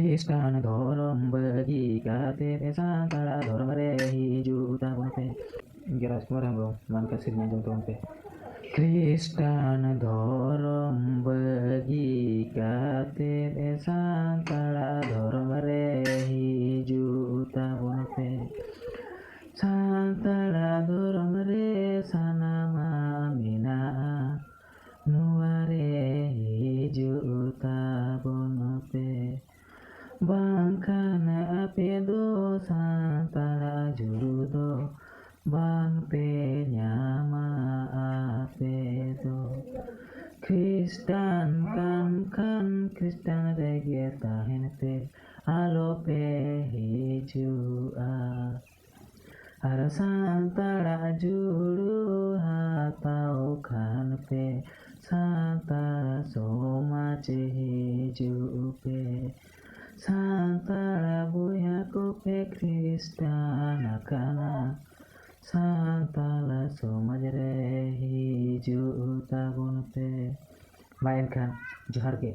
Krishna dhorom bagi KTP Santara dhorom rehi juta pompe. Geras kemarin bro, man kasirnya jom pompe. Krishna dhorom bagi KTP Santara dhorom rehi juta pompe. Santara dhorom re sanama mina nuare juta pompe. Bangkana apedo santara jurudo bang pe nyama apedo Kristan kan Kristan regeta henpe alope hijua Ara santara juru hatau kan pe santara soma hijupe Santara buya kupe Kristana kana Santala somajre hiju utagunpe mainkan Johar ke